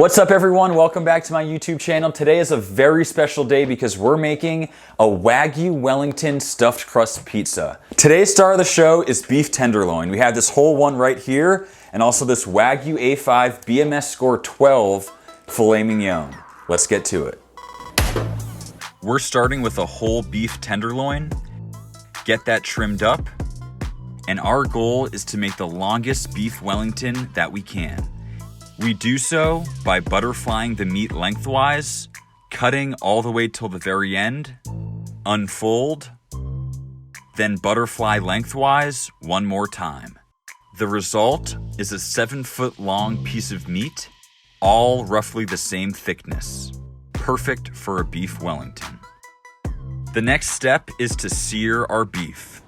What's up everyone? Welcome back to my YouTube channel. Today is a very special day because we're making a Wagyu Wellington stuffed crust pizza. Today's star of the show is beef tenderloin. We have this whole one right here and also this Wagyu A5 BMS score 12 filet mignon. Let's get to it. We're starting with a whole beef tenderloin. Get that trimmed up. And our goal is to make the longest beef Wellington that we can. We do so by butterflying the meat lengthwise, cutting all the way till the very end, unfold, then butterfly lengthwise one more time. The result is a 7-foot long piece of meat, all roughly the same thickness. Perfect for a beef Wellington. The next step is to sear our beef.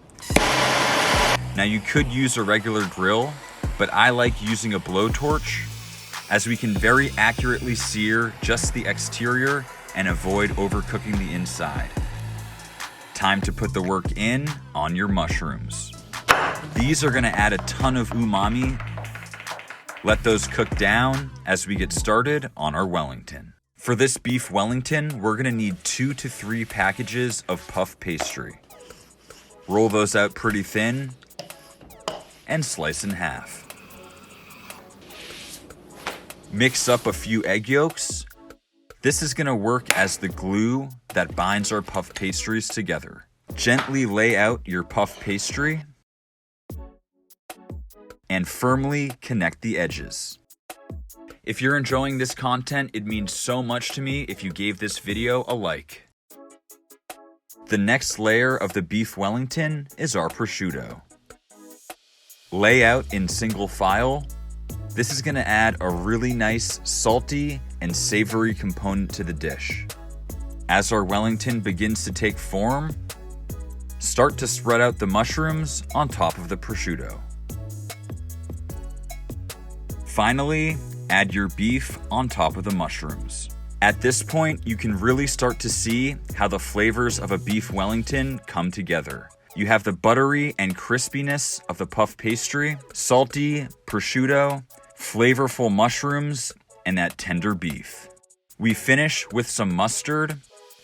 Now you could use a regular grill, but I like using a blowtorch, as we can very accurately sear just the exterior and avoid overcooking the inside. Time to put the work in on your mushrooms. These are gonna add a ton of umami. Let those cook down as we get started on our Wellington. For this beef Wellington, we're gonna need 2 to 3 packages of puff pastry. Roll those out pretty thin and slice in half. Mix up a few egg yolks. This is gonna work as the glue that binds our puff pastries together. Gently lay out your puff pastry and firmly connect the edges. If you're enjoying this content, it means so much to me if you gave this video a like. The next layer of the beef Wellington is our prosciutto. Lay out in single file. This is gonna add a really nice salty and savory component to the dish. As our Wellington begins to take form, start to spread out the mushrooms on top of the prosciutto. Finally, add your beef on top of the mushrooms. At this point, you can really start to see how the flavors of a beef Wellington come together. You have the buttery and crispiness of the puff pastry, salty prosciutto, flavorful mushrooms, and that tender beef. We finish with some mustard.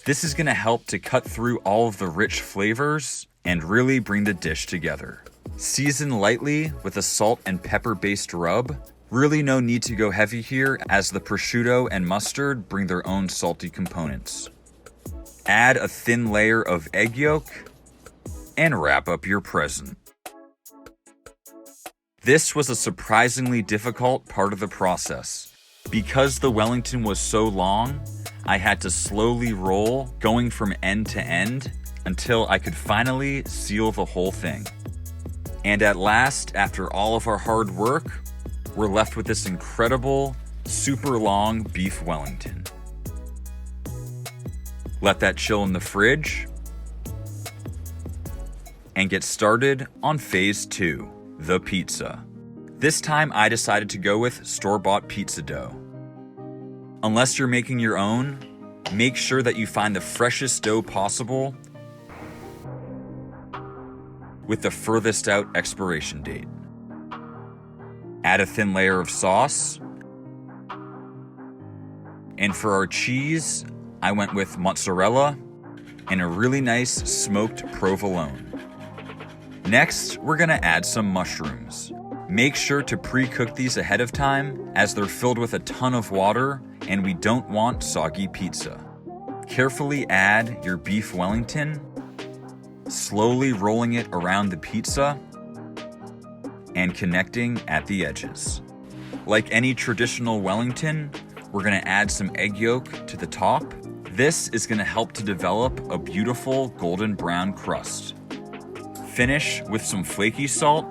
This is gonna help to cut through all of the rich flavors and really bring the dish together. Season lightly with a salt and pepper based rub. Really no need to go heavy here as the prosciutto and mustard bring their own salty components. Add a thin layer of egg yolk and wrap up your present. This was a surprisingly difficult part of the process. Because the Wellington was so long, I had to slowly roll, going from end to end, until I could finally seal the whole thing. And at last, after all of our hard work, we're left with this incredible, super long beef Wellington. Let that chill in the fridge, and get started on phase 2. The pizza. This time I decided to go with store-bought pizza dough. Unless you're making your own, make sure that you find the freshest dough possible with the furthest out expiration date. Add a thin layer of sauce. And for our cheese, I went with mozzarella and a really nice smoked provolone. Next, we're gonna add some mushrooms. Make sure to pre-cook these ahead of time as they're filled with a ton of water and we don't want soggy pizza. Carefully add your beef Wellington, slowly rolling it around the pizza and connecting at the edges. Like any traditional Wellington, we're gonna add some egg yolk to the top. This is gonna help to develop a beautiful golden brown crust. Finish with some flaky salt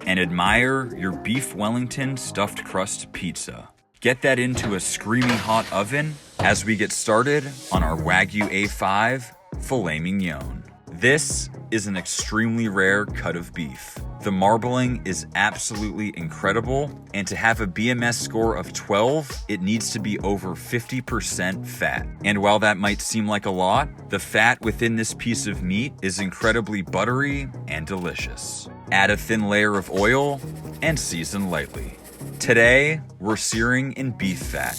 and admire your beef Wellington stuffed crust pizza. Get that into a screaming hot oven as we get started on our Wagyu A5 filet mignon. This is an extremely rare cut of beef. The marbling is absolutely incredible, and to have a BMS score of 12, it needs to be over 50% fat. And while that might seem like a lot, the fat within this piece of meat is incredibly buttery and delicious. Add a thin layer of oil and season lightly. Today, we're searing in beef fat.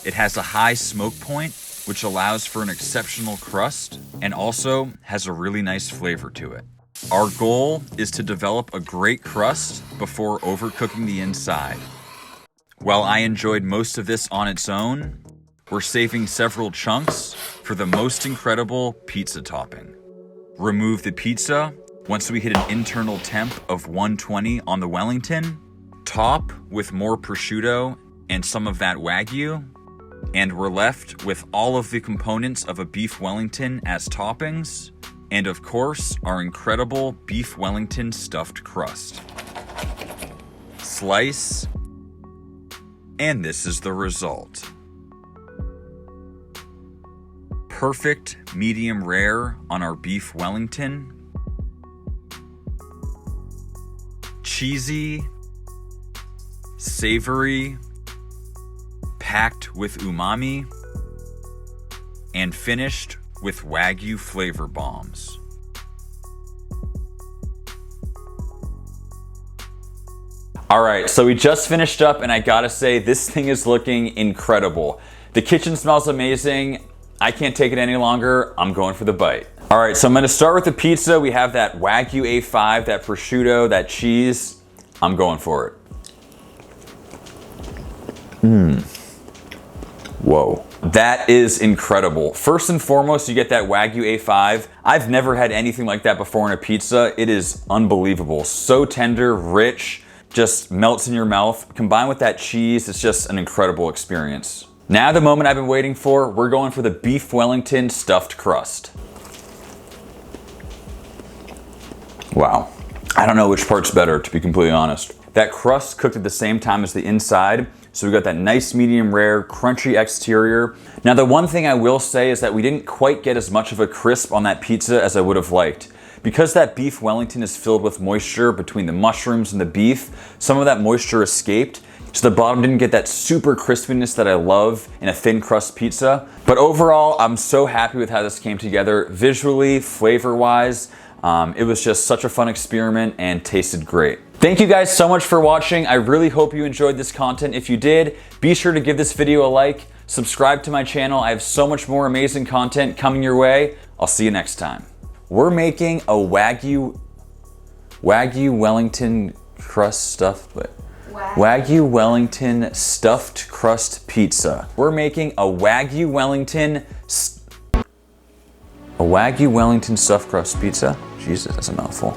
It has a high smoke point, which allows for an exceptional crust and also has a really nice flavor to it. Our goal is to develop a great crust before overcooking the inside. While I enjoyed most of this on its own, we're saving several chunks for the most incredible pizza topping. Remove the pizza once we hit an internal temp of 120 on the Wellington, top with more prosciutto and some of that Wagyu, and we're left with all of the components of a Beef Wellington as toppings, and of course, our incredible Beef Wellington stuffed crust. Slice, and this is the result. Perfect medium rare on our Beef Wellington. Cheesy, savory, packed with umami, and finished with Wagyu flavor bombs. All right, so we just finished up and I gotta say, this thing is looking incredible. The kitchen smells amazing. I can't take it any longer. I'm going for the bite. All right, so I'm gonna start with the pizza. We have that Wagyu A5, that prosciutto, that cheese. I'm going for it. Whoa, that is incredible. First and foremost, you get that Wagyu A5. I've never had anything like that before in a pizza. It is unbelievable. So tender, rich, just melts in your mouth. Combined with that cheese, it's just an incredible experience. Now the moment I've been waiting for, we're going for the Beef Wellington stuffed crust. Wow. I don't know which part's better, to be completely honest. That crust cooked at the same time as the inside, so we got that nice medium rare, crunchy exterior. Now the one thing I will say is that we didn't quite get as much of a crisp on that pizza as I would have liked. Because that Beef Wellington is filled with moisture between the mushrooms and the beef, some of that moisture escaped, so the bottom didn't get that super crispiness that I love in a thin crust pizza. But overall, I'm so happy with how this came together, visually, flavor-wise. It was just such a fun experiment and tasted great. Thank you guys so much for watching. I really hope you enjoyed this content. If you did, be sure to give this video a like, subscribe to my channel. I have so much more amazing content coming your way. I'll see you next time. We're making a Wagyu Wellington crust stuffed, Wagyu Wellington stuffed crust pizza. We're making a Wagyu Wellington stuffed crust pizza. Jesus, that's a mouthful.